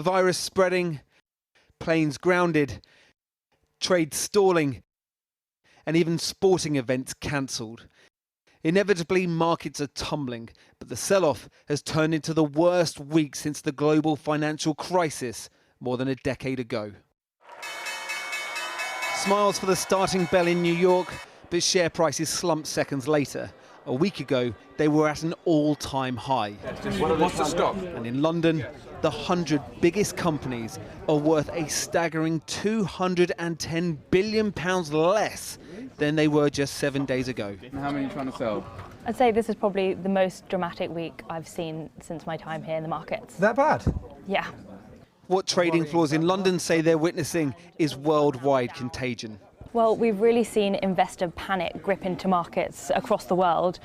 A virus spreading, planes grounded, trade stalling, and even sporting events cancelled. Inevitably, markets are tumbling, but the sell-off has turned into the worst week since the global financial crisis more than a decade ago. Smiles for the starting bell in New York, but share prices slumped seconds later. A week ago, they were at an all-time high. What's the stock? And in London, the 100 biggest companies are worth a staggering £210 billion less than they were just 7 days ago. And how many are you trying to sell? I'd say this is probably the most dramatic week I've seen since my time here in the markets. That bad? Yeah. What trading floors in London say they're witnessing is worldwide contagion. Well, we've really seen investor panic grip into markets across the world.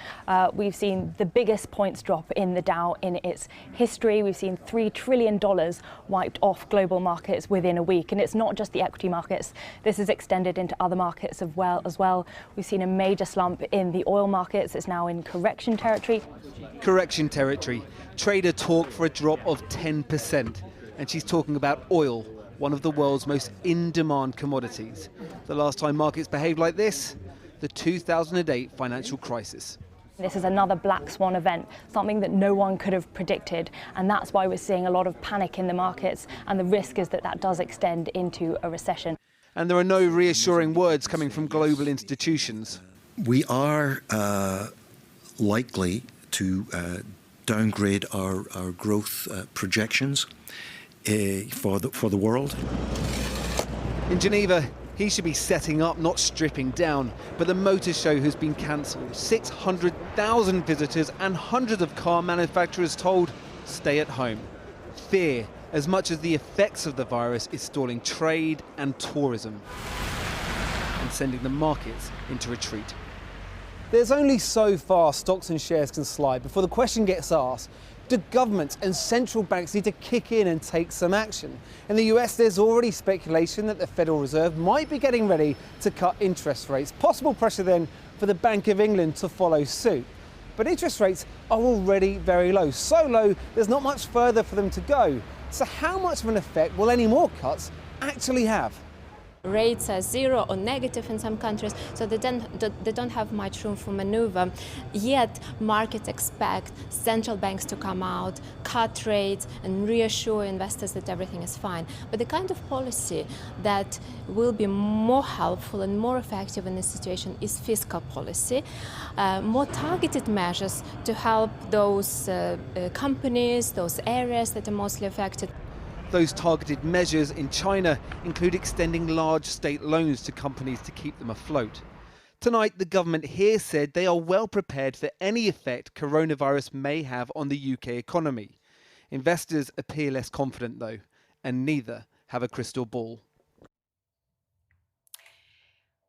We've seen the biggest points drop in the Dow in its history. We've seen $3 trillion wiped off global markets within a week. And it's not just the equity markets. This is extended into other markets as well. We've seen a major slump in the oil markets. It's now in correction territory. Correction territory. Trader talk for a drop of 10%. And she's talking about oil, one of the world's most in-demand commodities. The last time markets behaved like this, the 2008 financial crisis. This is another black swan event, something that no one could have predicted, and that's why we're seeing a lot of panic in the markets, and the risk is that that does extend into a recession. And there are no reassuring words coming from global institutions. We are likely to downgrade our growth projections for the world. In Geneva, he should be setting up, not stripping down. But the motor show has been cancelled. 600,000 visitors and hundreds of car manufacturers told, stay at home. Fear, as much as the effects of the virus, is stalling trade and tourism and sending the markets into retreat. There's only so far stocks and shares can slide before the question gets asked, do governments and central banks need to kick in and take some action? In the US, there's already speculation that the Federal Reserve might be getting ready to cut interest rates. Possible pressure then for the Bank of England to follow suit. But interest rates are already very low. So low, there's not much further for them to go. So how much of an effect will any more cuts actually have? Rates are zero or negative in some countries, so they don't have much room for maneuver. Yet markets expect central banks to come out, cut rates, and reassure investors that everything is fine. But the kind of policy that will be more helpful and more effective in this situation is fiscal policy, more targeted measures to help those companies, those areas that are mostly affected. Those targeted measures in China include extending large state loans to companies to keep them afloat. Tonight, the government here said they are well prepared for any effect coronavirus may have on the UK economy. Investors appear less confident, though, and neither have a crystal ball.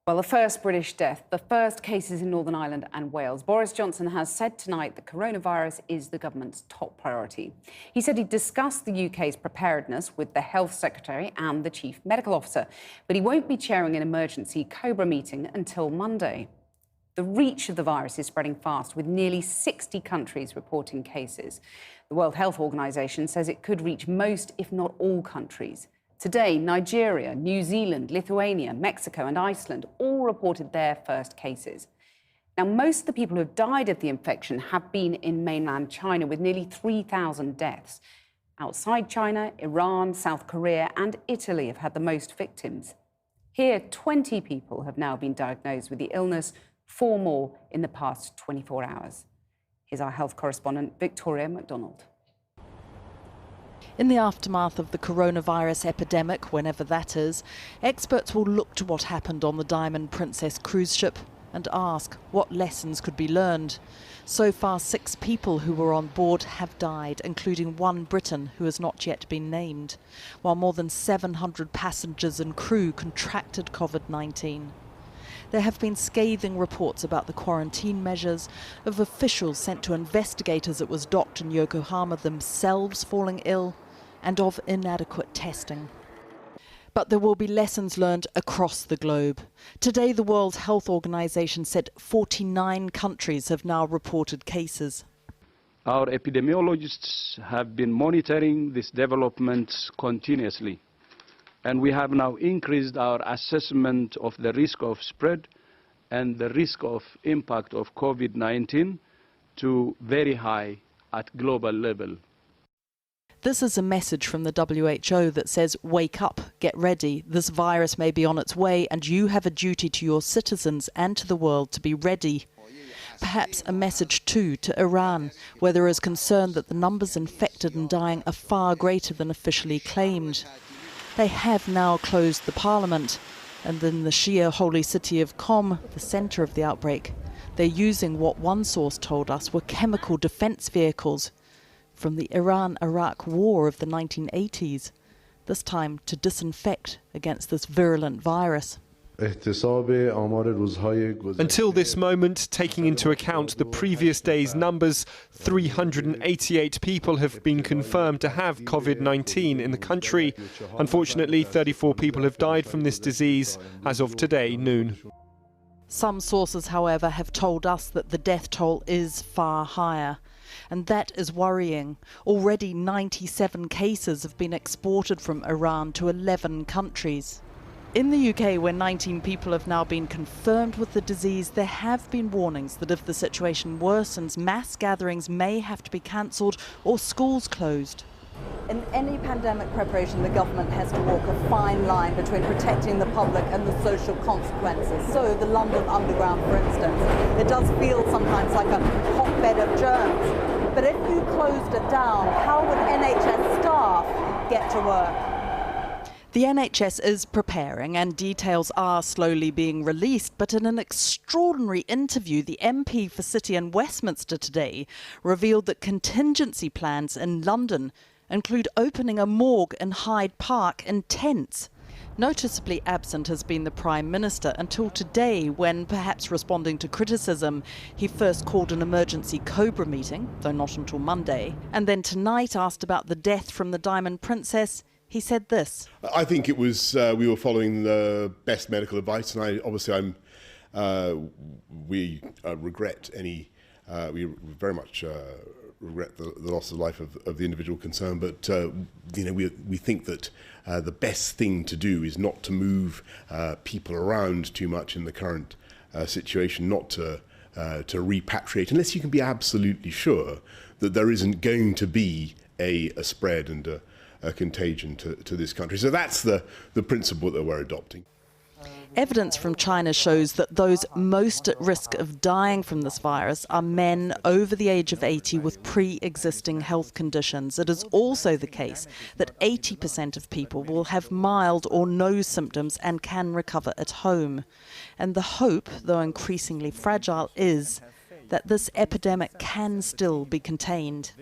Well, the first British death, the first cases in Northern Ireland and Wales. Boris Johnson has said tonight that coronavirus is the government's top priority. He said he'd discussed the UK's preparedness with the Health Secretary and the Chief Medical Officer, but he won't be chairing an emergency COBRA meeting until Monday. The reach of the virus is spreading fast, with nearly 60 countries reporting cases. The World Health Organization says it could reach most, if not all, countries. Today, Nigeria, New Zealand, Lithuania, Mexico and Iceland all reported their first cases. Now, most of the people who have died of the infection have been in mainland China, with nearly 3,000 deaths. Outside China, Iran, South Korea and Italy have had the most victims. Here, 20 people have now been diagnosed with the illness, 4 more in the past 24 hours. Here's our health correspondent, Victoria MacDonald. In the aftermath of the coronavirus epidemic, whenever that is, experts will look to what happened on the Diamond Princess cruise ship and ask what lessons could be learned. So far, 6 people who were on board have died, including 1 Briton who has not yet been named, while more than 700 passengers and crew contracted COVID-19. There have been scathing reports about the quarantine measures, of officials sent to investigate as it was docked in Yokohama themselves falling ill, and of inadequate testing. But there will be lessons learned across the globe. Today, the World Health Organization said 49 countries have now reported cases. Our epidemiologists have been monitoring these developments continuously, and we have now increased our assessment of the risk of spread and the risk of impact of COVID-19 to very high at global level. This is a message from the WHO that says, wake up, get ready, this virus may be on its way and you have a duty to your citizens and to the world to be ready. Perhaps a message too to Iran, where there is concern that the numbers infected and dying are far greater than officially claimed. They have now closed the parliament, and in the Shia holy city of Qom, the centre of the outbreak, they're using what one source told us were chemical defence vehicles from the Iran-Iraq war of the 1980s, this time to disinfect against this virulent virus. Until this moment, taking into account the previous day's numbers, 388 people have been confirmed to have COVID-19 in the country. Unfortunately, 34 people have died from this disease as of today noon. Some sources, however, have told us that the death toll is far higher. And that is worrying. Already 97 cases have been exported from Iran to 11 countries. In the UK, where 19 people have now been confirmed with the disease, there have been warnings that if the situation worsens, mass gatherings may have to be cancelled or schools closed. In any pandemic preparation, the government has to walk a fine line between protecting the public and the social consequences. So the London Underground, for instance, it does feel sometimes like a hotbed of germs. But if you closed it down, how would NHS staff get to work? The NHS is preparing and details are slowly being released, but in an extraordinary interview, the MP for City and Westminster today revealed that contingency plans in London include opening a morgue in Hyde Park in tents. Noticeably absent has been the Prime Minister until today, when, perhaps responding to criticism, he first called an emergency Cobra meeting, though not until Monday, and then tonight asked about the death from the Diamond Princess. He said this. I think it was we were following the best medical advice, and we regret any. We very much regret the loss of life of the individual concerned. But we think that the best thing to do is not to move people around too much in the current situation, not to repatriate, unless you can be absolutely sure that there isn't going to be a spread and a contagion to this country. So that's the principle that we're adopting. Evidence from China shows that those most at risk of dying from this virus are men over the age of 80 with pre-existing health conditions. It is also the case that 80% of people will have mild or no symptoms and can recover at home. And the hope, though increasingly fragile, is that this epidemic can still be contained.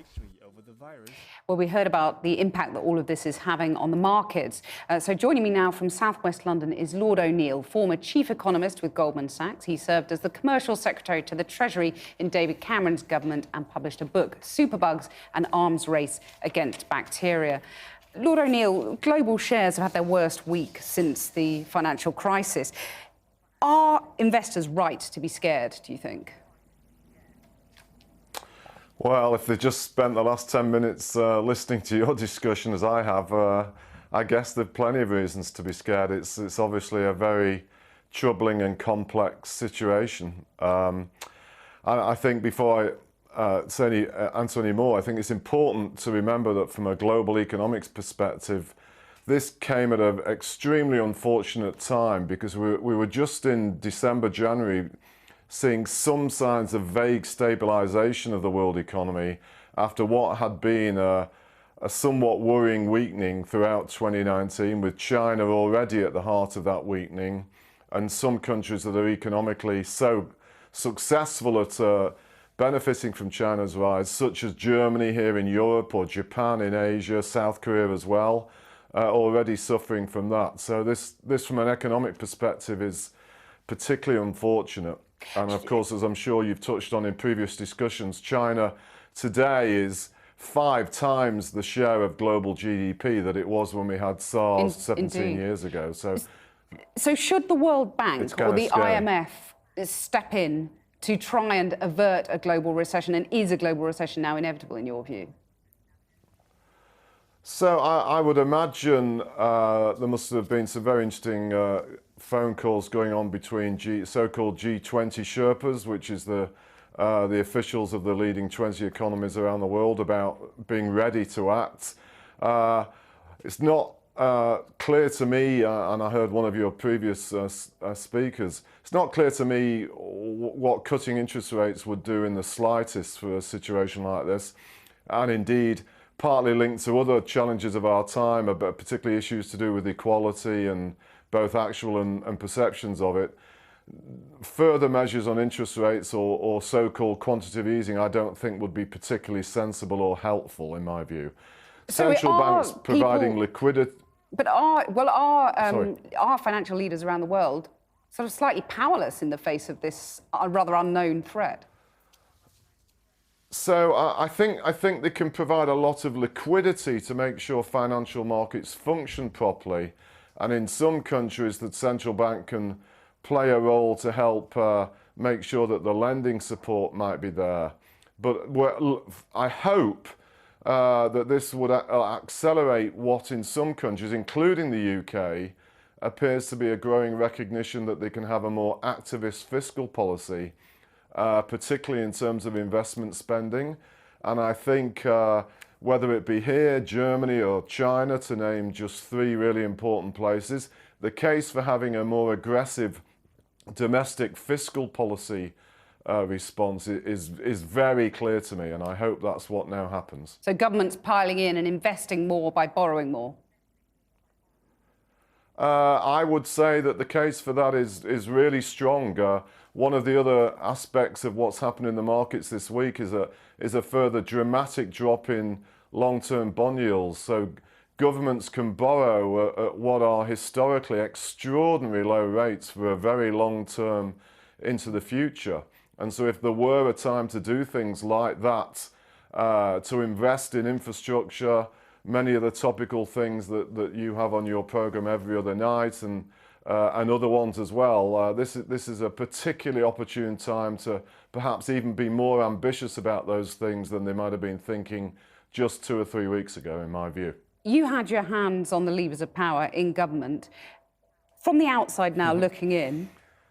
Well, we heard about the impact that all of this is having on the markets. So joining me now from southwest London is Lord O'Neill, former chief economist with Goldman Sachs. He served as the commercial secretary to the Treasury in David Cameron's government and published a book, Superbugs, an Arms Race Against Bacteria. Lord O'Neill, global shares have had their worst week since the financial crisis. Are investors right to be scared, do you think? Well, if they just spent the last 10 minutes listening to your discussion, as I have, I guess there are plenty of reasons to be scared. It's obviously a very troubling and complex situation. I think before I answer any more, I think it's important to remember that from a global economics perspective, this came at an extremely unfortunate time because we were just in December, January, seeing some signs of vague stabilisation of the world economy after what had been a somewhat worrying weakening throughout 2019, with China already at the heart of that weakening, and some countries that are economically so successful at benefiting from China's rise, such as Germany here in Europe or Japan in Asia, South Korea as well, already suffering from that. So this from an economic perspective is particularly unfortunate. And of course, as I'm sure you've touched on in previous discussions, China today is 5 times the share of global GDP that it was when we had SARS 17 years ago. So should the World Bank or the IMF step in to try and avert a global recession? And is a global recession now inevitable in your view? So I would imagine there must have been some very interesting phone calls going on between so-called G20 Sherpas, which is the officials of the leading 20 economies around the world, about being ready to act. It's not clear to me, and I heard one of your previous speakers, it's not clear to me what cutting interest rates would do in the slightest for a situation like this, and indeed partly linked to other challenges of our time, but particularly issues to do with equality and both actual and perceptions of it. Further measures on interest rates or so-called quantitative easing, I don't think would be particularly sensible or helpful in my view. So Central banks providing liquidity. But are financial leaders around the world sort of slightly powerless in the face of this rather unknown threat? So I think they can provide a lot of liquidity to make sure financial markets function properly, and in some countries the central bank can play a role to help make sure that the lending support might be there. But I hope that this would accelerate what in some countries, including the UK, appears to be a growing recognition that they can have a more activist fiscal policy, particularly in terms of investment spending. And I think whether it be here, Germany or China, to name just three really important places, the case for having a more aggressive domestic fiscal policy response is very clear to me, and I hope that's what now happens. So governments piling in and investing more by borrowing more? I would say that the case for that is really strong. One of the other aspects of what's happened in the markets this week is a further dramatic drop in long-term bond yields. So governments can borrow at what are historically extraordinarily low rates for a very long term into the future. And so if there were a time to do things like that, to invest in infrastructure, many of the topical things that you have on your program every other night, and other ones as well, this is a particularly opportune time to perhaps even be more ambitious about those things than they might have been thinking just 2 or 3 weeks ago, in my view. You had your hands on the levers of power in government. From the outside now, looking in,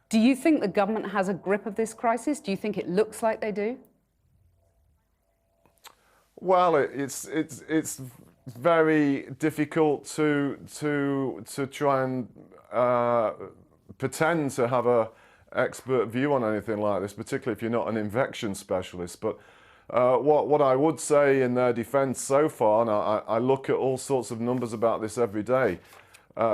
do you think the government has a grip of this crisis? Do you think it looks like they do? Well, it's very difficult to try and pretend to have an expert view on anything like this, particularly if you're not an infection specialist. But what I would say in their defence so far, and I look at all sorts of numbers about this every day,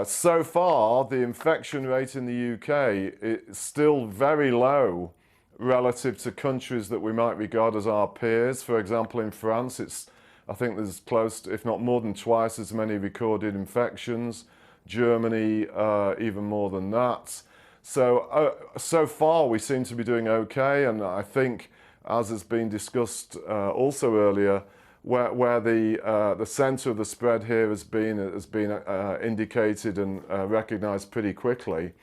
so far the infection rate in the UK is still very low relative to countries that we might regard as our peers. For example, in France, I think there's close to, if not more than twice as many recorded infections. Germany, even more than that. So far we seem to be doing okay, and I think, as has been discussed also earlier, where the centre of the spread here has been indicated and recognised pretty quickly.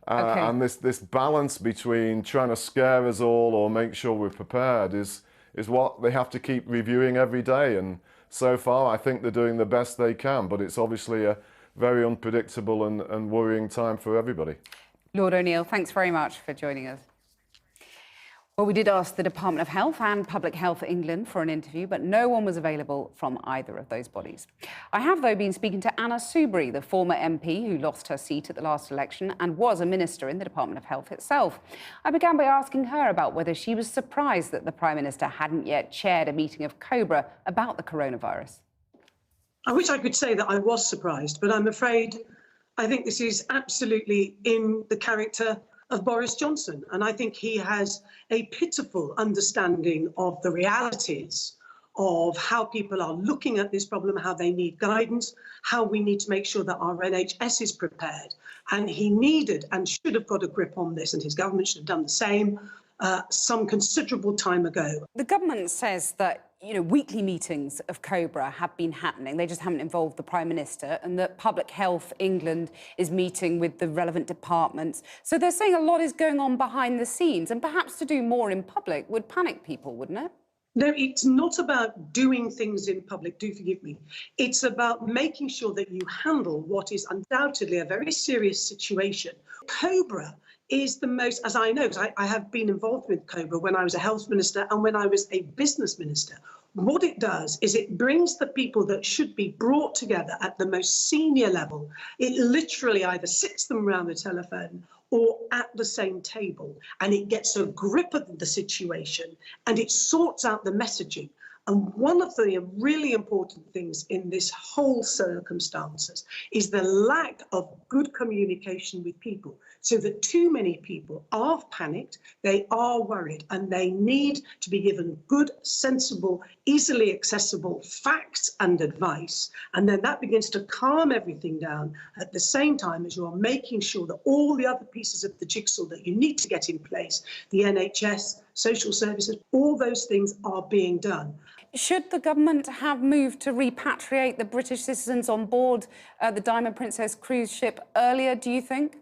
And this balance between trying to scare us all or make sure we're prepared is what they have to keep reviewing every day. And so far, I think they're doing the best they can, but it's obviously a very unpredictable and worrying time for everybody. Lord O'Neill, thanks very much for joining us. Well, we did ask the Department of Health and Public Health England for an interview, but no one was available from either of those bodies. I have, though, been speaking to Anna Soubry, the former MP who lost her seat at the last election and was a minister in the Department of Health itself. I began by asking her about whether she was surprised that the Prime Minister hadn't yet chaired a meeting of COBRA about the coronavirus. I wish I could say that I was surprised, but I'm afraid I think this is absolutely in the character of Boris Johnson. And I think he has a pitiful understanding of the realities of how people are looking at this problem, how they need guidance, how we need to make sure that our NHS is prepared. And he needed and should have got a grip on this, and his government should have done the same some considerable time ago. The government says that weekly meetings of COBRA have been happening. They just haven't involved the Prime Minister, and that Public Health England is meeting with the relevant departments. So they're saying a lot is going on behind the scenes, and perhaps to do more in public would panic people, wouldn't it? No, it's not about doing things in public, do forgive me. It's about making sure that you handle what is undoubtedly a very serious situation. COBRA is the most, as I know, because I have been involved with COBRA when I was a health minister and when I was a business minister. What it does is it brings the people that should be brought together at the most senior level. It literally either sits them around the telephone or at the same table, and it gets a grip of the situation and it sorts out the messaging. And one of the really important things in this whole circumstances is the lack of good communication with people, so that too many people are panicked, they are worried, and they need to be given good, sensible, easily accessible facts and advice. And then that begins to calm everything down at the same time as you're making sure that all the other pieces of the jigsaw that you need to get in place, the NHS, social services, all those things are being done. Should the government have moved to repatriate the British citizens on board the Diamond Princess cruise ship earlier, do you think?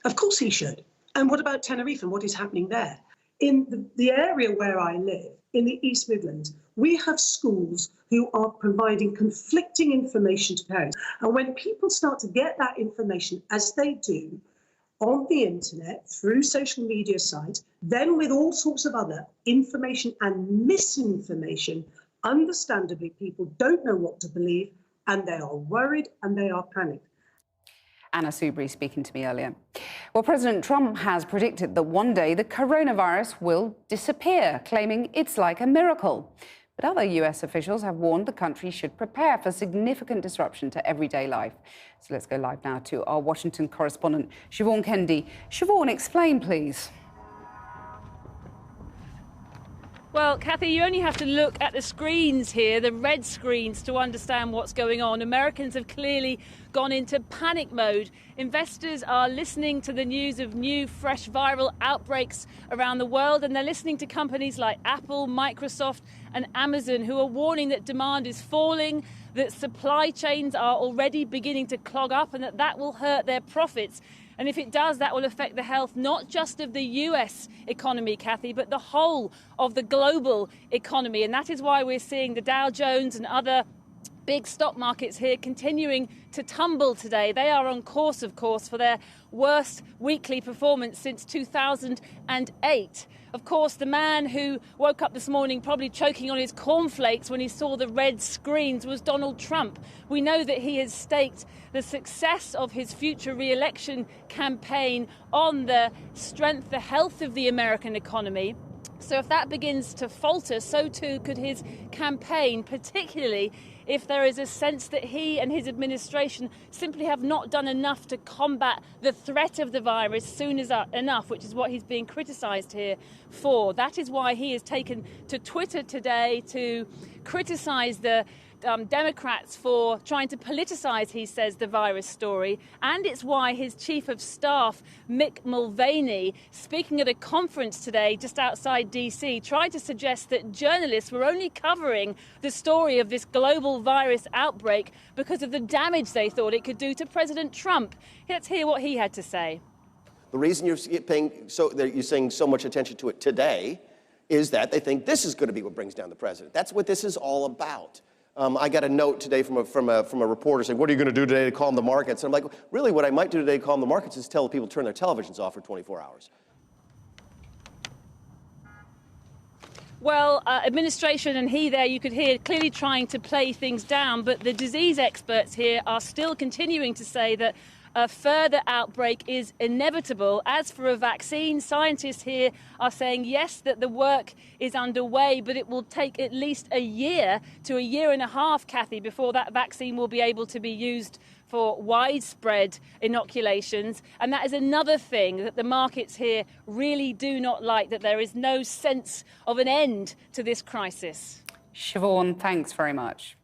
Of course he should. And what about Tenerife and what is happening there? In the area where I live, in the East Midlands, we have schools who are providing conflicting information to parents. And when people start to get that information, as they do, on the internet, through social media sites, then with all sorts of other information and misinformation, understandably, people don't know what to believe, and they are worried and they are panicked. Anna Soubry speaking to me earlier. Well, President Trump has predicted that one day the coronavirus will disappear, claiming it's like a miracle. But other US officials have warned the country should prepare for significant disruption to everyday life. So let's go live now to our Washington correspondent, Siobhan Kennedy. Siobhan, explain, please. Well, Kathy, you only have to look at the screens here, the red screens, to understand what's going on. Americans have clearly gone into panic mode. Investors are listening to the news of new, fresh viral outbreaks around the world, and they're listening to companies like Apple, Microsoft and Amazon, who are warning that demand is falling, that supply chains are already beginning to clog up, and that will hurt their profits. And if it does, that will affect the health not just of the US economy, Kathy, but the whole of the global economy. And that is why we're seeing the Dow Jones and other big stock markets here continuing to tumble today. They are on course, of course, for their worst weekly performance since 2008. Of course, the man who woke up this morning probably choking on his cornflakes when he saw the red screens was Donald Trump. We know that he has staked the success of his future re-election campaign on the strength, the health of the American economy. So if that begins to falter, so too could his campaign, particularly if there is a sense that he and his administration simply have not done enough to combat the threat of the virus soon as enough, which is what he's being criticised here for. That is why he has taken to Twitter today to criticise the Democrats for trying to politicise, he says, the virus story. And it's why his chief of staff, Mick Mulvaney, speaking at a conference today just outside DC, tried to suggest that journalists were only covering the story of this global virus outbreak because of the damage they thought it could do to President Trump. Let's hear what he had to say. The reason you're saying so much attention to it today is that they think this is going to be what brings down the president. That's what this is all about. I got a note today from a reporter saying, what are you going to do today to calm the markets? And I'm like, really, what I might do today to calm the markets is tell people to turn their televisions off for 24 hours. Well, administration and he there, you could hear clearly trying to play things down, but the disease experts here are still continuing to say that a further outbreak is inevitable. As for a vaccine, scientists here are saying, yes, that the work is underway, but it will take at least a year to a year and a half, Kathy, before that vaccine will be able to be used for widespread inoculations. And that is another thing that the markets here really do not like, that there is no sense of an end to this crisis. Siobhan, thanks very much.